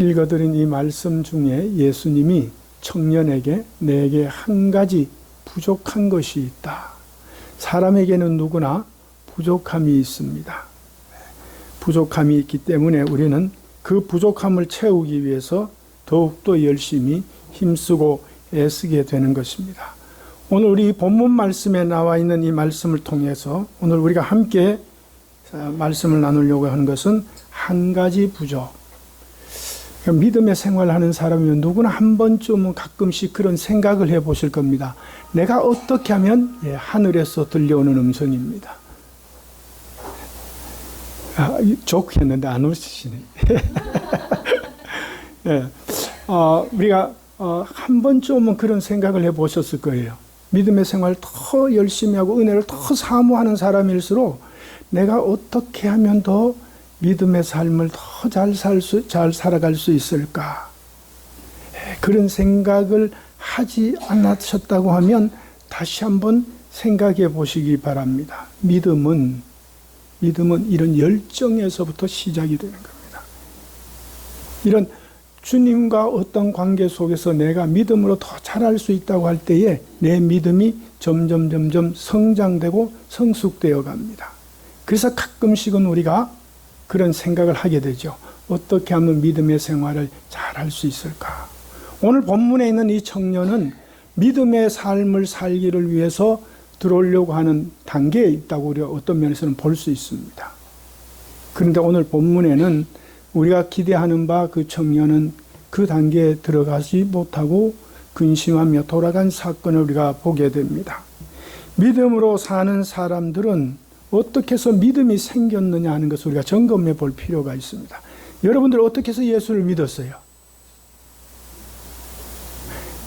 읽어드린 이 말씀 중에 예수님이 청년에게 내게 한 가지 부족한 것이 있다. 사람에게는 누구나 부족함이 있습니다. 부족함이 있기 때문에 우리는 그 부족함을 채우기 위해서 더욱더 열심히 힘쓰고 애쓰게 되는 것입니다. 오늘 우리 본문 말씀에 나와 있는 이 말씀을 통해서 오늘 우리가 함께 말씀을 나누려고 하는 것은 한 가지 부족. 믿음의 생활하는 사람이면 누구나 한 번쯤은 가끔씩 그런 생각을 해보실 겁니다. 내가 어떻게 하면 하늘에서 들려오는 음성입니다. 좋겠는데 안 웃으시네. 우리가 한 번쯤은 그런 생각을 해보셨을 거예요. 믿음의 생활을 더 열심히 하고 은혜를 더 사모하는 사람일수록 내가 어떻게 하면 더 믿음의 삶을 더 잘 살아갈 수 있을까? 그런 생각을 하지 않으셨다고 하면 다시 한번 생각해 보시기 바랍니다. 믿음은 이런 열정에서부터 시작이 되는 겁니다. 이런 주님과 어떤 관계 속에서 내가 믿음으로 더 잘할 수 있다고 할 때에 내 믿음이 점점 성장되고 성숙되어 갑니다. 그래서 가끔씩은 우리가 그런 생각을 하게 되죠. 어떻게 하면 믿음의 생활을 잘할 수 있을까? 오늘 본문에 있는 이 청년은 믿음의 삶을 살기를 위해서 들어오려고 하는 단계에 있다고 우리가 어떤 면에서는 볼 수 있습니다. 그런데 오늘 본문에는 우리가 기대하는 바 그 청년은 그 단계에 들어가지 못하고 근심하며 돌아간 사건을 우리가 보게 됩니다. 믿음으로 사는 사람들은 어떻게 해서 믿음이 생겼느냐 하는 것을 우리가 점검해 볼 필요가 있습니다. 여러분들 어떻게 해서 예수를 믿었어요?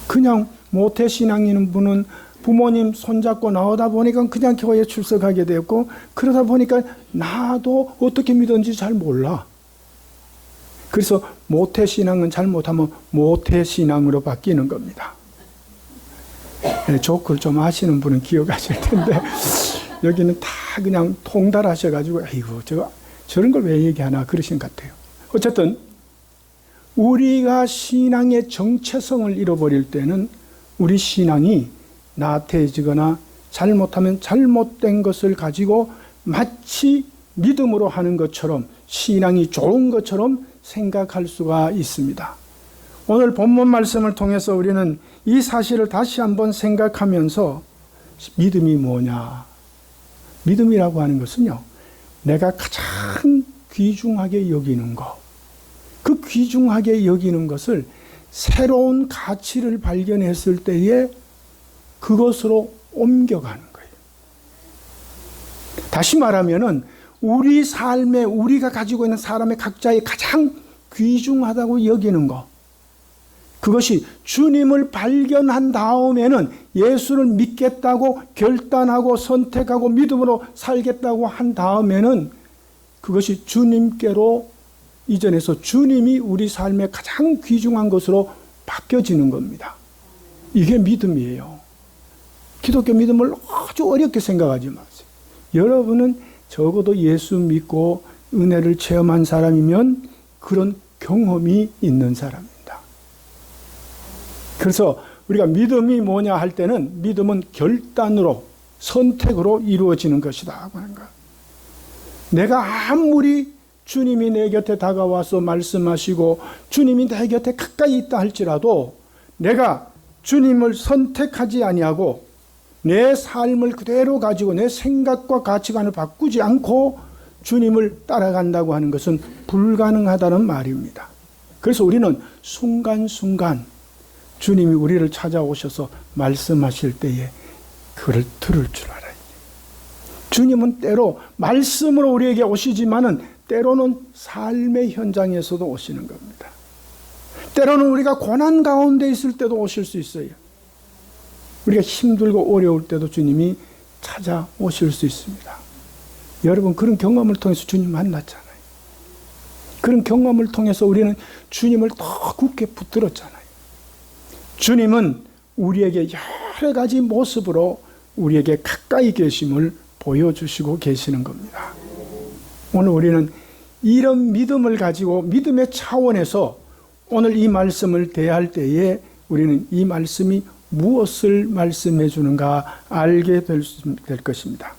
그냥 모태신앙인 분은 부모님 손잡고 나오다 보니까 그냥 교회에 출석하게 되었고, 그러다 보니까 나도 어떻게 믿었는지 잘 몰라. 그래서 모태신앙은 잘못하면 모태신앙으로 바뀌는 겁니다. 조크를 좀 하시는 분은 기억하실 텐데 여기는 다 그냥 통달하셔가지고 아이고 저런 걸 왜 얘기하나 그러신 것 같아요. 어쨌든 우리가 신앙의 정체성을 잃어버릴 때는 우리 신앙이 나태해지거나 잘못하면 잘못된 것을 가지고 마치 믿음으로 하는 것처럼 신앙이 좋은 것처럼 생각할 수가 있습니다. 오늘 본문 말씀을 통해서 우리는 이 사실을 다시 한번 생각하면서 믿음이 뭐냐? 믿음이라고 하는 것은요, 내가 가장 귀중하게 여기는 것, 그 귀중하게 여기는 것을 새로운 가치를 발견했을 때에 그것으로 옮겨가는 거예요. 다시 말하면은 우리 삶에 우리가 가지고 있는 사람의 각자의 가장 귀중하다고 여기는 것, 그것이 주님을 발견한 다음에는 예수를 믿겠다고 결단하고 선택하고 믿음으로 살겠다고 한 다음에는 그것이 주님께로 이전해서 주님이 우리 삶의 가장 귀중한 것으로 바뀌어지는 겁니다. 이게 믿음이에요. 기독교 믿음을 아주 어렵게 생각하지 마세요. 여러분은 적어도 예수 믿고 은혜를 체험한 사람이면 그런 경험이 있는 사람입니다. 그래서 우리가 믿음이 뭐냐 할 때는 믿음은 결단으로 선택으로 이루어지는 것이다 하고 하는 거야. 내가 아무리 주님이 내 곁에 다가와서 말씀하시고 주님이 내 곁에 가까이 있다 할지라도 내가 주님을 선택하지 아니하고 내 삶을 그대로 가지고 내 생각과 가치관을 바꾸지 않고 주님을 따라간다고 하는 것은 불가능하다는 말입니다. 그래서 우리는 순간순간 주님이 우리를 찾아오셔서 말씀하실 때에 그걸 들을 줄 알아야 돼요. 주님은 때로 말씀으로 우리에게 오시지만은 때로는 삶의 현장에서도 오시는 겁니다. 때로는 우리가 고난 가운데 있을 때도 오실 수 있어요. 우리가 힘들고 어려울 때도 주님이 찾아오실 수 있습니다. 여러분 그런 경험을 통해서 주님 만났잖아요. 그런 경험을 통해서 우리는 주님을 더 굳게 붙들었잖아요. 주님은 우리에게 여러 가지 모습으로 우리에게 가까이 계심을 보여주시고 계시는 겁니다. 오늘 우리는 이런 믿음을 가지고 믿음의 차원에서 오늘 이 말씀을 대할 때에 우리는 이 말씀이 무엇을 말씀해 주는가 알게 될 것입니다.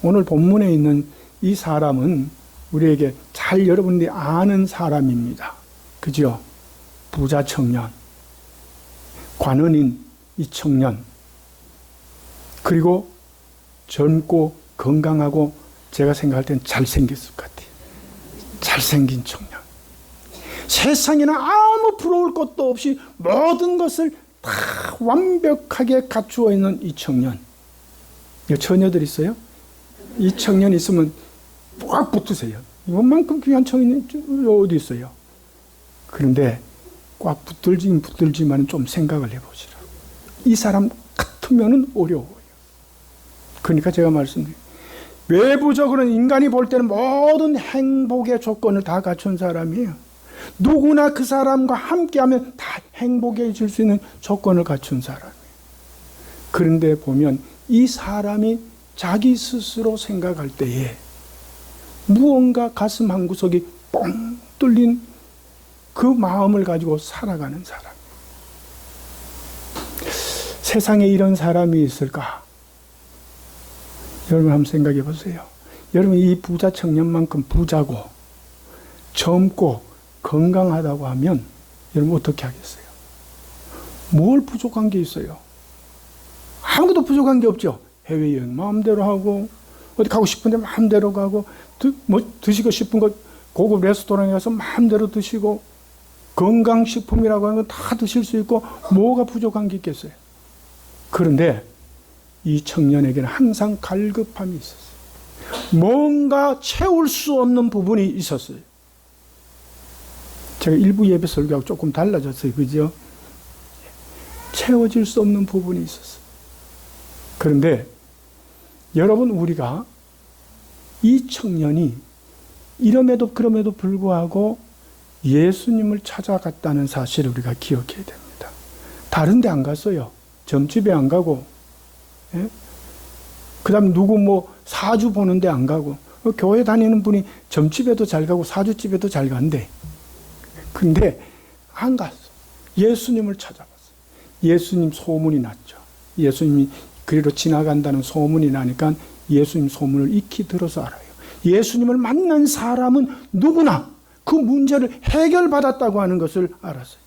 오늘 본문에 있는 이 사람은 우리에게 잘 여러분들이 아는 사람입니다. 그죠? 부자 청년, 관원인 이 청년, 그리고 젊고 건강하고 제가 생각할 땐 잘생겼을 것 같아요. 잘생긴 청년. 세상에는 아무 부러울 것도 없이 모든 것을 다 완벽하게 갖추어 있는 이 청년. 처녀들 있어요? 이 청년 있으면 꽉 붙으세요. 이것만큼 귀한 청년이 어디 있어요? 그런데 꽉 붙들지만 좀 생각을 해보시라. 이 사람 같으면 어려워요. 그러니까 제가 말씀드려요. 외부적으로는 인간이 볼 때는 모든 행복의 조건을 다 갖춘 사람이에요. 누구나 그 사람과 함께하면 다 행복해질 수 있는 조건을 갖춘 사람이에요. 그런데 보면 이 사람이 자기 스스로 생각할 때에 무언가 가슴 한구석이 뻥 뚫린 그 마음을 가지고 살아가는 사람. 세상에 이런 사람이 있을까? 여러분 한번 생각해 보세요. 여러분 이 부자 청년만큼 부자고 젊고 건강하다고 하면 여러분 어떻게 하겠어요? 뭘 부족한 게 있어요? 아무것도 부족한 게 없죠. 해외여행 마음대로 하고 어디 가고 싶은데 마음대로 가고 드시고 싶은 거 고급 레스토랑에 가서 마음대로 드시고 건강식품이라고 하는 건 다 드실 수 있고 뭐가 부족한 게 있겠어요? 그런데 이 청년에게는 항상 갈급함이 있었어요. 뭔가 채울 수 없는 부분이 있었어요. 제가 일부 예배 설교하고 조금 달라졌어요. 그죠? 채워질 수 없는 부분이 있었어요. 그런데 여러분 우리가 이 청년이 이럼에도 그럼에도 불구하고 예수님을 찾아갔다는 사실을 우리가 기억해야 됩니다. 다른 데 안 갔어요. 점집에 안 가고 그 다음에 누구 사주 보는 데 안 가고 교회 다니는 분이 점집에도 잘 가고 사주집에도 잘 간대. 근데 안 갔어. 예수님을 찾아봤어. 예수님 소문이 났죠. 예수님이 그리로 지나간다는 소문이 나니까 예수님 소문을 익히 들어서 알아요. 예수님을 만난 사람은 누구나 그 문제를 해결받았다고 하는 것을 알았어요.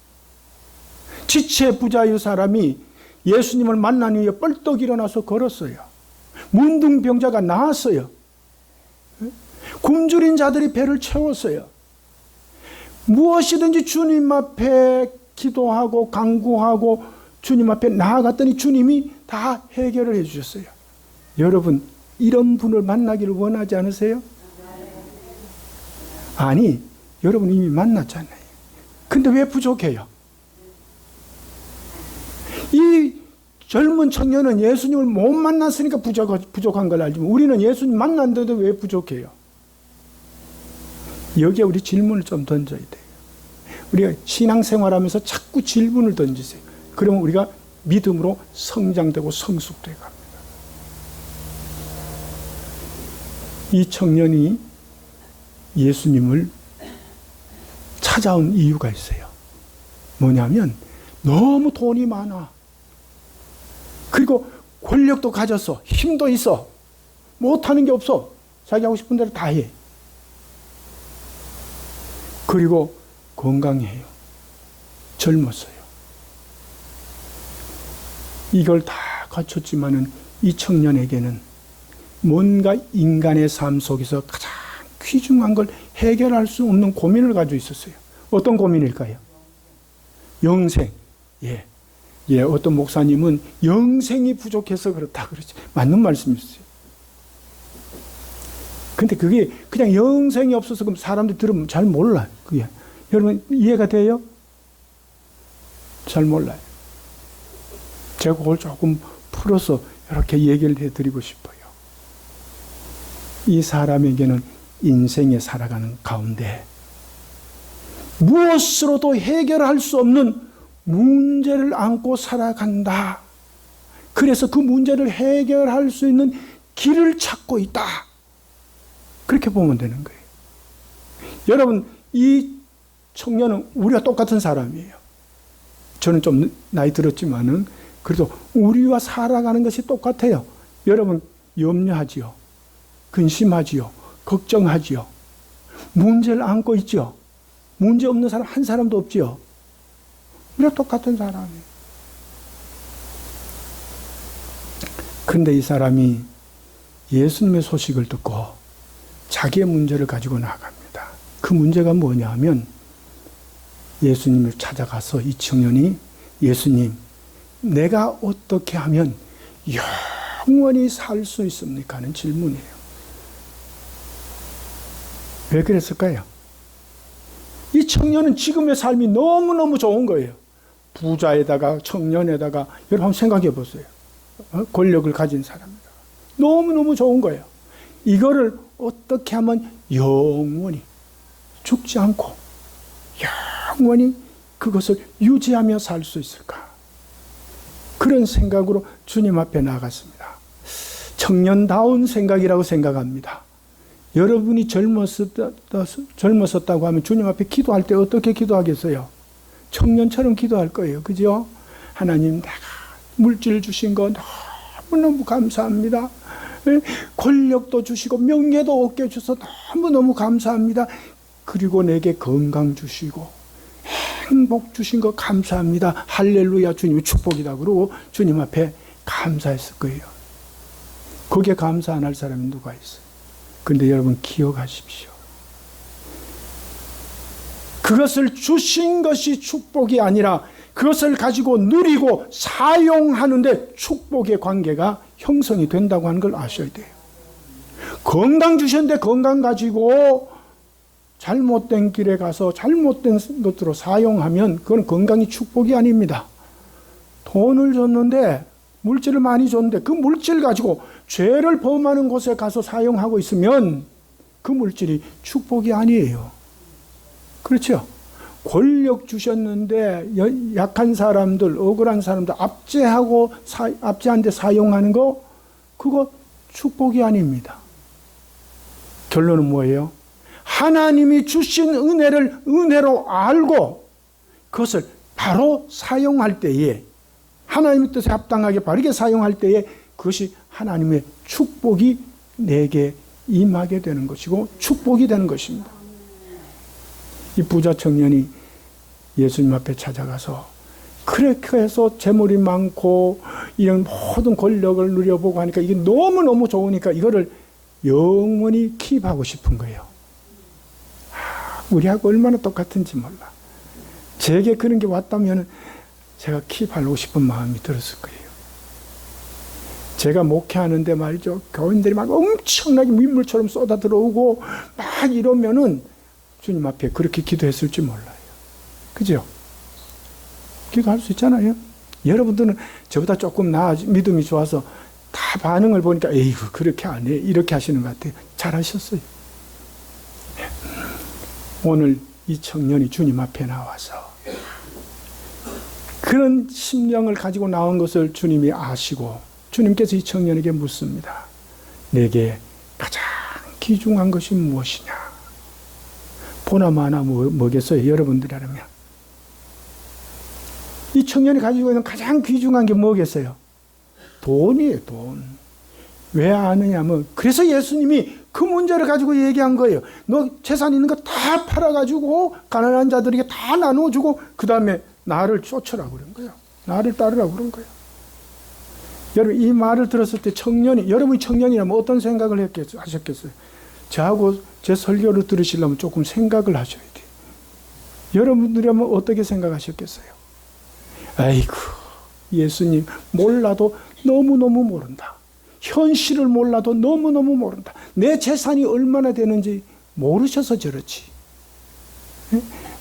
지체 부자의 사람이 예수님을 만난 이후에 뻘떡 일어나서 걸었어요. 문둥병자가 나았어요. 굶주린 자들이 배를 채웠어요. 무엇이든지 주님 앞에 기도하고 간구하고 주님 앞에 나아갔더니 주님이 다 해결을 해 주셨어요. 여러분 이런 분을 만나기를 원하지 않으세요? 아니 여러분 이미 만났잖아요. 근데 왜 부족해요? 이 젊은 청년은 예수님을 못 만났으니까 부족한 걸 알지만 우리는 예수님 만났는데도 왜 부족해요? 여기에 우리 질문을 좀 던져야 돼요. 우리가 신앙생활하면서 자꾸 질문을 던지세요. 그러면 우리가 믿음으로 성장되고 성숙되어 갑니다. 이 청년이 예수님을 찾아온 이유가 있어요. 뭐냐면 너무 돈이 많아. 그리고 권력도 가졌어. 힘도 있어. 못하는 게 없어. 자기 하고 싶은 대로 다 해. 그리고 건강해요. 젊었어요. 이걸 다 갖췄지만은 이 청년에게는 뭔가 인간의 삶 속에서 가장 귀중한 걸 해결할 수 없는 고민을 가지고 있었어요. 어떤 고민일까요? 영생. 어떤 목사님은 영생이 부족해서 그렇다 그러지. 맞는 말씀이었어요. 근데 그게 그냥 영생이 없어서 그럼 사람들이 들으면 잘 몰라요. 그게. 여러분 이해가 돼요? 잘 몰라요. 제가 그걸 조금 풀어서 이렇게 얘기를 해드리고 싶어요. 이 사람에게는 인생에 살아가는 가운데 무엇으로도 해결할 수 없는 문제를 안고 살아간다. 그래서 그 문제를 해결할 수 있는 길을 찾고 있다. 그렇게 보면 되는 거예요. 여러분, 이 청년은 우리와 똑같은 사람이에요. 저는 좀 나이 들었지만은 그래도 우리와 살아가는 것이 똑같아요. 여러분 염려하지요. 근심하지요. 걱정하지요. 문제를 안고 있죠. 문제 없는 사람 한 사람도 없지요. 우리가 똑같은 사람이에요. 그런데 이 사람이 예수님의 소식을 듣고 자기의 문제를 가지고 나갑니다. 그 문제가 뭐냐 하면 예수님을 찾아가서 이 청년이 예수님, 내가 어떻게 하면 영원히 살 수 있습니까? 하는 질문이에요. 왜 그랬을까요? 이 청년은 지금의 삶이 너무너무 좋은 거예요. 부자에다가 청년에다가 여러분 한번 생각해 보세요. 권력을 가진 사람이다. 너무너무 좋은 거예요. 이거를 어떻게 하면 영원히 죽지 않고 영원히 그것을 유지하며 살 수 있을까? 그런 생각으로 주님 앞에 나갔습니다. 청년다운 생각이라고 생각합니다. 여러분이 젊었었다고 하면 주님 앞에 기도할 때 어떻게 기도하겠어요? 청년처럼 기도할 거예요. 그죠? 하나님, 내가 물질 주신 거 너무너무 감사합니다. 권력도 주시고 명예도 얻게 주셔서 너무너무 감사합니다. 그리고 내게 건강 주시고 행복 주신 거 감사합니다. 할렐루야, 주님의 축복이다. 그러고 주님 앞에 감사했을 거예요. 거기에 감사 안 할 사람이 누가 있어요? 그런데 여러분 기억하십시오. 그것을 주신 것이 축복이 아니라 그것을 가지고 누리고 사용하는데 축복의 관계가 형성이 된다고 하는 걸 아셔야 돼요. 건강 주셨는데 건강 가지고 잘못된 길에 가서 잘못된 것으로 사용하면 그건 건강이 축복이 아닙니다. 돈을 줬는데 물질을 많이 줬는데 그 물질 가지고 죄를 범하는 곳에 가서 사용하고 있으면 그 물질이 축복이 아니에요. 그렇죠? 권력 주셨는데 약한 사람들, 억울한 사람들 압제하는데 사용하는 거 그거 축복이 아닙니다. 결론은 뭐예요? 하나님이 주신 은혜를 은혜로 알고 그것을 바로 사용할 때에 하나님의 뜻에 합당하게 바르게 사용할 때에 그것이 하나님의 축복이 내게 임하게 되는 것이고 축복이 되는 것입니다. 이 부자 청년이 예수님 앞에 찾아가서 그렇게 해서 재물이 많고 이런 모든 권력을 누려보고 하니까 이게 너무너무 좋으니까 이거를 영원히 킵하고 싶은 거예요. 우리하고 얼마나 똑같은지 몰라. 제게 그런 게 왔다면 제가 킵하고 싶은 마음이 들었을 거예요. 제가 목회하는데 말이죠. 교인들이 막 엄청나게 민물처럼 쏟아 들어오고 막 이러면은 주님 앞에 그렇게 기도했을지 몰라요. 그죠? 기도할 수 있잖아요. 여러분들은 저보다 조금 믿음이 좋아서 다 반응을 보니까 에이구 그렇게 안 해. 이렇게 하시는 것 같아요. 잘하셨어요. 오늘 이 청년이 주님 앞에 나와서 그런 심령을 가지고 나온 것을 주님이 아시고 주님께서 이 청년에게 묻습니다. 내게 가장 귀중한 것이 무엇이냐? 보나마나 뭐겠어요? 여러분들이라면. 이 청년이 가지고 있는 가장 귀중한 게 뭐겠어요? 돈이에요, 돈. 왜 아느냐면 그래서 예수님이 그 문제를 가지고 얘기한 거예요. 너 재산 있는 거 다 팔아가지고 가난한 자들에게 다 나눠주고 그 다음에 나를 쫓으라고 그런 거예요. 나를 따르라고 그런 거예요. 여러분 이 말을 들었을 때 여러분이 청년이라면 어떤 생각을 하셨겠어요? 저하고 제 설교를 들으시려면 조금 생각을 하셔야 돼요. 여러분들이라면 어떻게 생각하셨겠어요? 아이고 예수님 몰라도 너무너무 모른다. 현실을 몰라도 너무너무 모른다. 내 재산이 얼마나 되는지 모르셔서 저렇지.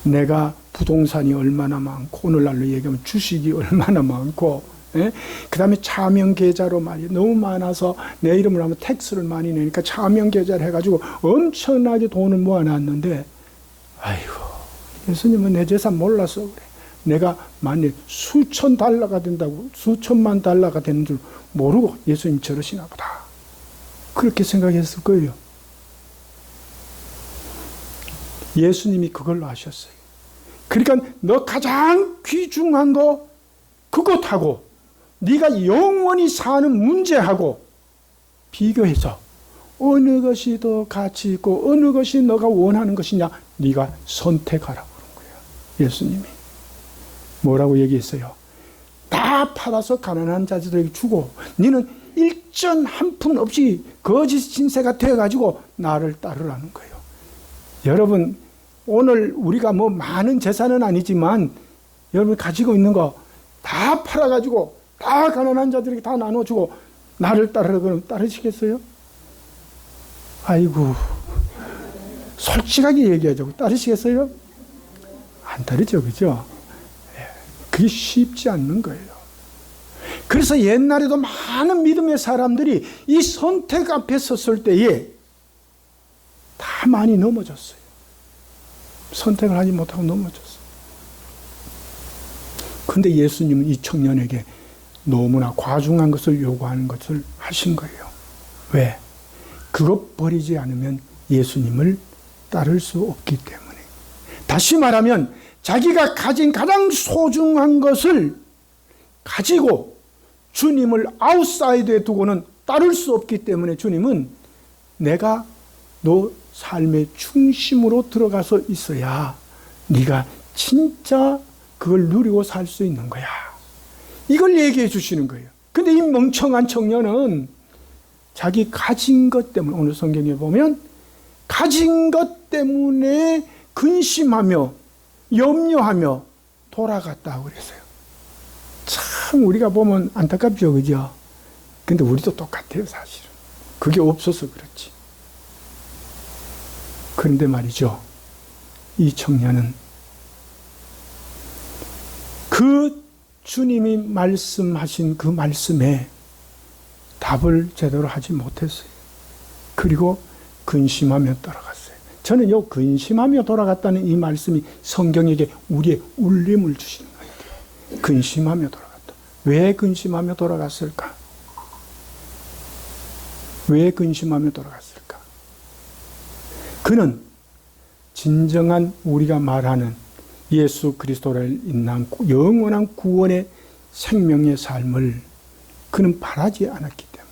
내가 부동산이 얼마나 많고 오늘날로 얘기하면 주식이 얼마나 많고 그 다음에 차명계좌로 말이 너무 많아서 내 이름으로 하면 텍스를 많이 내니까 차명계좌를 해가지고 엄청나게 돈을 모아놨는데 아이고 예수님은 내 재산 몰라서 그래. 내가 만일 수천 달러가 된다고 수천만 달러가 되는 줄 모르고 예수님 저러시나 보다. 그렇게 생각했을 거예요. 예수님이 그걸로 아셨어요. 그러니까 너 가장 귀중한 거 그것하고 네가 영원히 사는 문제하고 비교해서 어느 것이 더 가치 있고 어느 것이 너가 원하는 것이냐 네가 선택하라고 그런 거예요. 예수님이 뭐라고 얘기했어요? 다 팔아서 가난한 자들에게 주고 너는 일전 한 푼 없이 거짓 신세가 되어가지고 나를 따르라는 거예요. 여러분 오늘 우리가 뭐 많은 재산은 아니지만 여러분 가지고 있는 거 다 팔아가지고 다 가난한 자들에게 다 나눠주고 나를 따르라 그러면 따르시겠어요? 아이고 솔직하게 얘기하자고 따르시겠어요? 안 따르죠, 그죠? 그게 쉽지 않는 거예요. 그래서 옛날에도 많은 믿음의 사람들이 이 선택 앞에 섰을 때에 다 많이 넘어졌어요. 선택을 하지 못하고 넘어졌어요. 그런데 예수님은 이 청년에게 너무나 과중한 것을 요구하는 것을 하신 거예요. 왜? 그것 버리지 않으면 예수님을 따를 수 없기 때문에. 다시 말하면 자기가 가진 가장 소중한 것을 가지고 주님을 아웃사이드에 두고는 따를 수 없기 때문에 주님은 내가 너 삶의 중심으로 들어가서 있어야 네가 진짜 그걸 누리고 살 수 있는 거야. 이걸 얘기해 주시는 거예요. 근데 이 멍청한 청년은 자기 가진 것 때문에 오늘 성경에 보면 가진 것 때문에 근심하며 염려하며 돌아갔다고 그랬어요. 참 우리가 보면 안타깝죠, 그죠? 근데 우리도 똑같아요, 사실은. 그게 없어서 그렇지. 그런데 말이죠, 이 청년은 그 주님이 말씀하신 그 말씀에 답을 제대로 하지 못했어요. 그리고 근심하며 돌아갔어요. 저는 요 근심하며 돌아갔다는 이 말씀이 성경에게 우리의 울림을 주시는 거예요. 근심하며 돌아갔다. 왜 근심하며 돌아갔을까? 왜 근심하며 돌아갔을까? 그는 진정한 우리가 말하는 예수 그리스도를 인한 영원한 구원의 생명의 삶을 그는 바라지 않았기 때문에.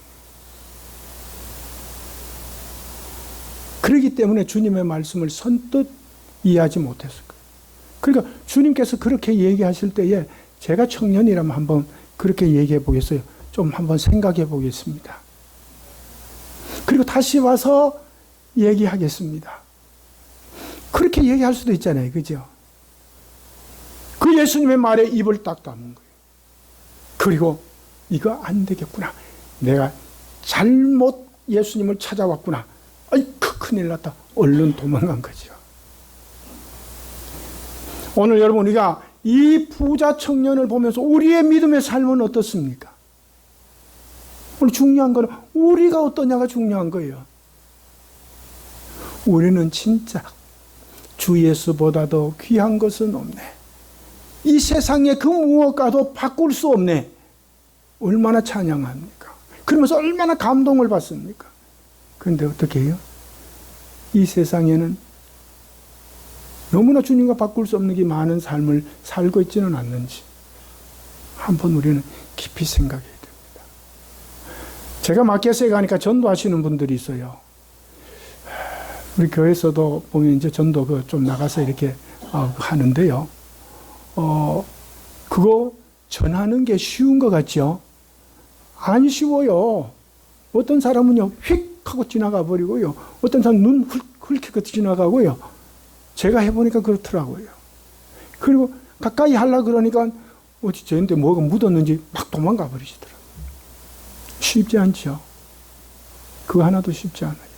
그렇기 때문에 주님의 말씀을 선뜻 이해하지 못했을 거예요. 그러니까 주님께서 그렇게 얘기하실 때에 제가 청년이라면 한번 그렇게 얘기해 보겠어요. 좀 한번 생각해 보겠습니다. 그리고 다시 와서 얘기하겠습니다. 그렇게 얘기할 수도 있잖아요. 그죠? 그 예수님의 말에 입을 딱 다문 거예요. 그리고 이거 안 되겠구나. 내가 잘못 예수님을 찾아왔구나. 아이쿠 큰일 났다. 얼른 도망간 거죠. 오늘 여러분 우리가 이 부자 청년을 보면서 우리의 믿음의 삶은 어떻습니까? 오늘 중요한 거는 우리가 어떠냐가 중요한 거예요. 우리는 진짜 주 예수보다도 귀한 것은 없네. 이 세상에 그 무엇과도 바꿀 수 없네. 얼마나 찬양합니까? 그러면서 얼마나 감동을 받습니까? 그런데 어떻게 해요? 이 세상에는 너무나 주님과 바꿀 수 없는 게 많은 삶을 살고 있지는 않는지 한번 우리는 깊이 생각해야 됩니다. 제가 마켓에 가니까 전도하시는 분들이 있어요. 우리 교회에서도 보면 이제 전도 좀 나가서 이렇게 하는데요. 그거 전하는 게 쉬운 것 같죠? 안 쉬워요. 어떤 사람은요, 휙 하고 지나가 버리고요. 어떤 사람은 눈 훑히고 지나가고요. 제가 해보니까 그렇더라고요. 그리고 가까이 하려고 그러니까 어디 저한테 뭐가 묻었는지 막 도망가 버리시더라고요. 쉽지 않죠? 그거 하나도 쉽지 않아요.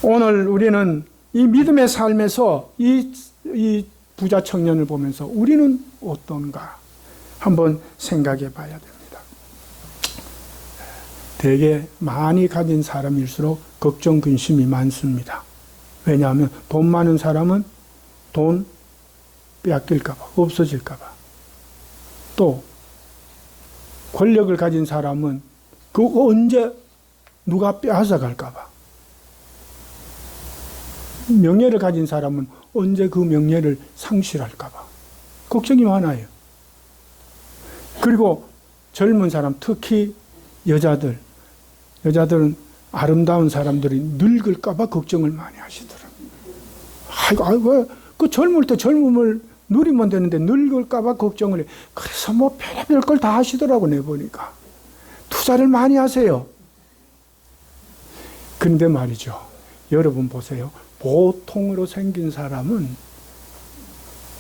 오늘 우리는 이 믿음의 삶에서 이 부자 청년을 보면서 우리는 어떤가 한번 생각해 봐야 됩니다. 되게 많이 가진 사람일수록 걱정, 근심이 많습니다. 왜냐하면 돈 많은 사람은 돈 빼앗길까봐, 없어질까봐. 또 권력을 가진 사람은 그거 언제 누가 빼앗아 갈까봐. 명예를 가진 사람은 언제 그 명예를 상실할까 봐 걱정이 많아요. 그리고 젊은 사람, 특히 여자들은 아름다운 사람들이 늙을까 봐 걱정을 많이 하시더라고요. 아이고, 그 젊을 때 젊음을 누리면 되는데 늙을까 봐 걱정을 해. 그래서 뭐 별의별 걸 다 하시더라고, 내보니까. 투자를 많이 하세요. 근데 말이죠. 여러분 보세요. 보통으로 생긴 사람은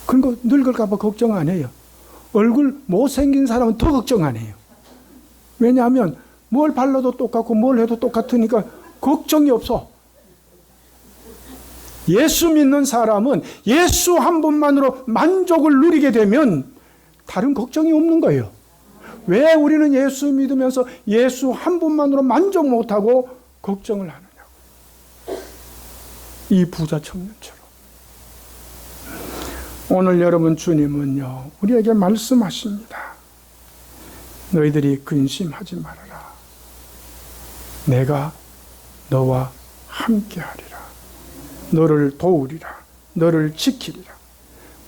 그런 거 늙을까 봐 걱정 안 해요. 얼굴 못생긴 사람은 더 걱정 안 해요. 왜냐하면 뭘 발라도 똑같고 뭘 해도 똑같으니까 걱정이 없어. 예수 믿는 사람은 예수 한 분만으로 만족을 누리게 되면 다른 걱정이 없는 거예요. 왜 우리는 예수 믿으면서 예수 한 분만으로 만족 못하고 걱정을 하느냐고. 이 부자 청년처럼. 오늘 여러분 주님은요, 우리에게 말씀하십니다. 너희들이 근심하지 말아라. 내가 너와 함께하리라. 너를 도우리라. 너를 지키리라.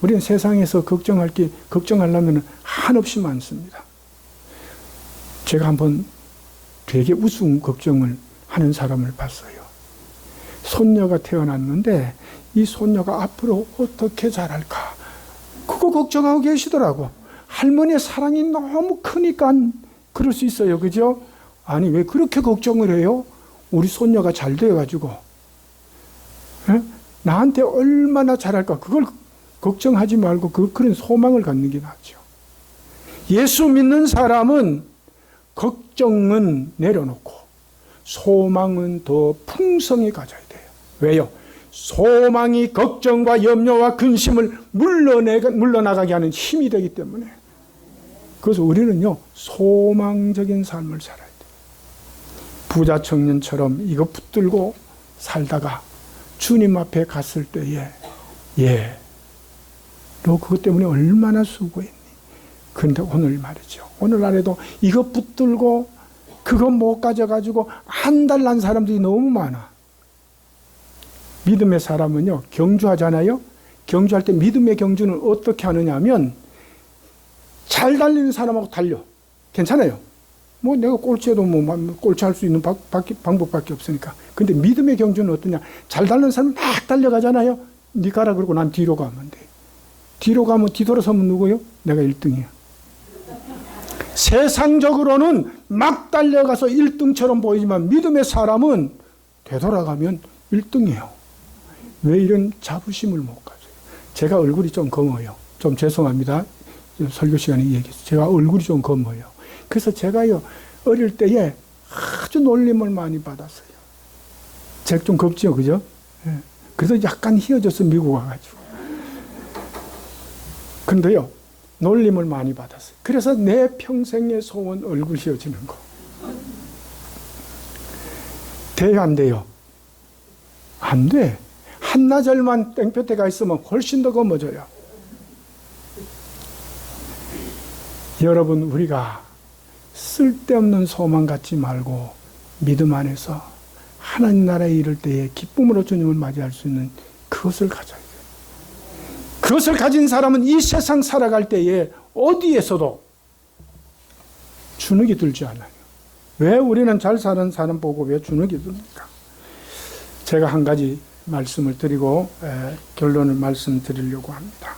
우리는 세상에서 걱정하려면 한없이 많습니다. 제가 한번 되게 우스운 걱정을 하는 사람을 봤어요. 손녀가 태어났는데 이 손녀가 앞으로 어떻게 자랄까? 그거 걱정하고 계시더라고. 할머니의 사랑이 너무 크니까 그럴 수 있어요. 그죠? 아니, 왜 그렇게 걱정을 해요? 우리 손녀가 잘 되어가지고. 에? 나한테 얼마나 잘할까? 그걸 걱정하지 말고 그런 소망을 갖는 게 낫죠. 예수 믿는 사람은 걱정은 내려놓고 소망은 더 풍성히 가져야 돼요. 왜요? 소망이 걱정과 염려와 근심을 물러나가게 하는 힘이 되기 때문에. 그래서 우리는요, 소망적인 삶을 살아야 돼요. 부자 청년처럼 이거 붙들고 살다가 주님 앞에 갔을 때에, 너 그것 때문에 얼마나 수고했니? 그런데 오늘 말이죠. 오늘날에도 이거 붙들고 그거 못 가져가지고 안달난 사람들이 너무 많아. 믿음의 사람은요, 경주하잖아요. 경주할 때 믿음의 경주는 어떻게 하느냐 하면 잘 달리는 사람하고 달려. 괜찮아요. 뭐 내가 꼴찌해도 뭐 꼴찌할 수 있는 방법밖에 없으니까. 근데 믿음의 경주는 어떠냐? 잘 달리는 사람 막 달려가잖아요. 니 가라 그러고 난 뒤로 가면 돼. 뒤로 가면 뒤돌아서면 누구요? 내가 1등이야. 세상적으로는 막 달려가서 1등처럼 보이지만 믿음의 사람은 되돌아가면 1등이에요. 왜 이런 자부심을 못 가져요? 제가 얼굴이 좀 검어요. 좀 죄송합니다. 설교 시간에 얘기했어요. 제가 얼굴이 좀 검어요. 그래서 제가요, 어릴 때에 아주 놀림을 많이 받았어요. 제가 좀 겁지요, 그죠? 예. 그래서 약간 휘어져서 미국 와가지고. 근데요, 놀림을 많이 받았어요. 그래서 내 평생의 소원 얼굴 휘어지는 거. 돼요, 안 돼요? 안 돼. 한나절만 땡볕에가 있으면 훨씬 더 검어져요. 여러분, 우리가 쓸데없는 소망 갖지 말고 믿음 안에서 하나님 나라에 이를 때에 기쁨으로 주님을 맞이할 수 있는 그것을 가져야 돼요. 그것을 가진 사람은 이 세상 살아갈 때에 어디에서도 주눅이 들지 않아요. 왜 우리는 잘 사는 사람 보고 왜 주눅이 듭니까? 제가 한 가지 말씀을 드리고 결론을 말씀드리려고 합니다.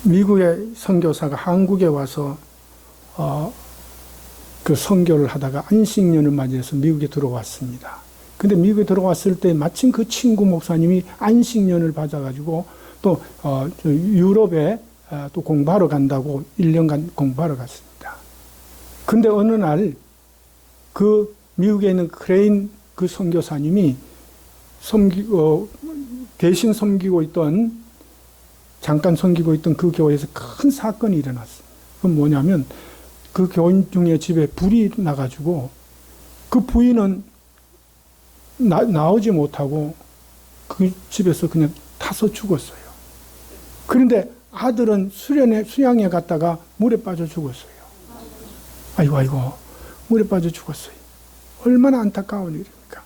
미국의 선교사가 한국에 와서 그 선교를 하다가 안식년을 맞이해서 미국에 들어왔습니다. 근데 미국에 들어왔을 때 마침 그 친구 목사님이 안식년을 받아가지고 또 유럽에 또 공부하러 간다고 1년간 공부하러 갔습니다. 근데 어느 날 그 미국에 있는 크레인 그 선교사님이 대신 섬기고 있던 잠깐 섬기고 있던 그 교회에서 큰 사건이 일어났습니다. 그건 뭐냐면 그 교인 중에 집에 불이 나가지고 그 부인은 나오지 못하고 그 집에서 그냥 타서 죽었어요. 그런데 아들은 수양에 갔다가 물에 빠져 죽었어요. 아이고, 물에 빠져 죽었어요. 얼마나 안타까운 일입니까?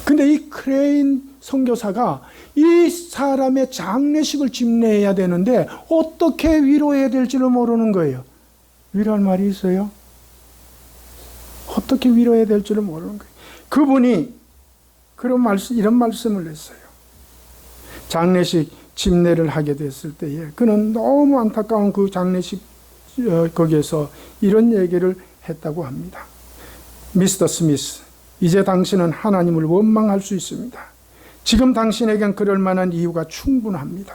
근데 이 크레인 선교사가 이 사람의 장례식을 집례해야 되는데 어떻게 위로해야 될지를 모르는 거예요. 위로할 말이 있어요? 어떻게 위로해야 될지를 모르는 거예요. 그분이 이런 말씀을 했어요. 장례식 집례를 하게 됐을 때에 그는 너무 안타까운 그 장례식 거기에서 이런 얘기를 했다고 합니다. 미스터 스미스, 이제 당신은 하나님을 원망할 수 있습니다. 지금 당신에겐 그럴 만한 이유가 충분합니다.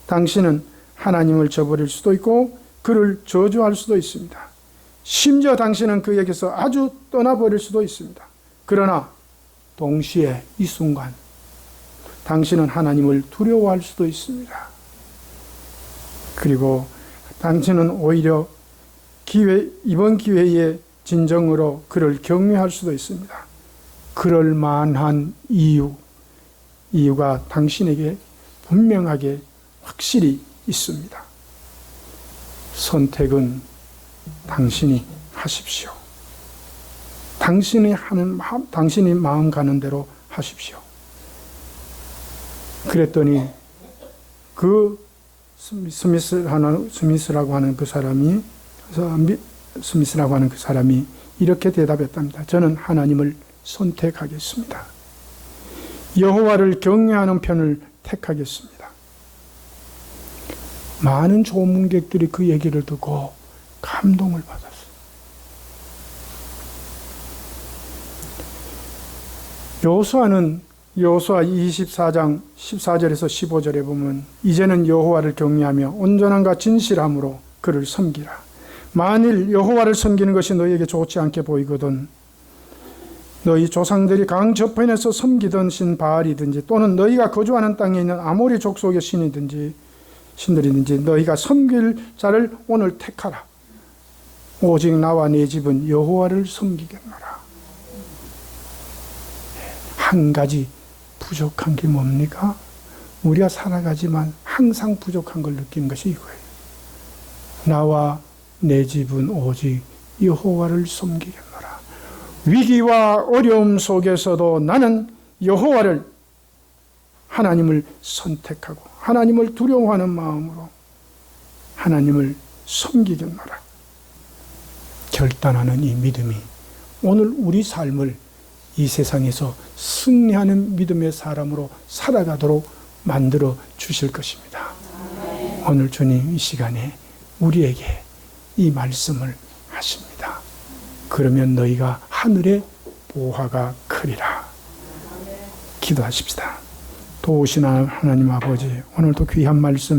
당신은 하나님을 저버릴 수도 있고 그를 저주할 수도 있습니다. 심지어 당신은 그에게서 아주 떠나버릴 수도 있습니다. 그러나 동시에 이 순간 당신은 하나님을 두려워할 수도 있습니다. 그리고 당신은 오히려 이번 기회에 진정으로 그를 경외할 수도 있습니다. 그럴 만한 이유가 당신에게 분명하게 확실히 있습니다. 선택은 당신이 하십시오. 당신이 마음 가는 대로 하십시오. 그랬더니 그 스미스라고 하는 그 사람이 이렇게 대답했답니다. 저는 하나님을 선택하겠습니다. 여호와를 경외하는 편을 택하겠습니다. 많은 조문객들이 그 얘기를 듣고 감동을 받았어요. 여호수아 24장 14절에서 15절에 보면 이제는 여호와를 경외하며 온전함과 진실함으로 그를 섬기라. 만일 여호와를 섬기는 것이 너희에게 좋지 않게 보이거든 너희 조상들이 강 저편에서 섬기던 신 바알이든지 또는 너희가 거주하는 땅에 있는 아모리 족속의 신들이든지 너희가 섬길 자를 오늘 택하라. 오직 나와 내 집은 여호와를 섬기겠노라. 한 가지 부족한 게 뭡니까? 우리가 살아가지만 항상 부족한 걸 느끼는 것이 이거예요. 나와 내 집은 오직 여호와를 섬기겠노라. 위기와 어려움 속에서도 나는 하나님을 선택하고 하나님을 두려워하는 마음으로 하나님을 섬기겠노라. 결단하는 이 믿음이 오늘 우리 삶을 이 세상에서 승리하는 믿음의 사람으로 살아가도록 만들어 주실 것입니다. 오늘 주님 이 시간에 우리에게 이 말씀을 하십니다. 그러면 너희가 하늘의 보화가 크리라. 기도하십시다. 도우신 하나님 아버지, 오늘도 귀한 말씀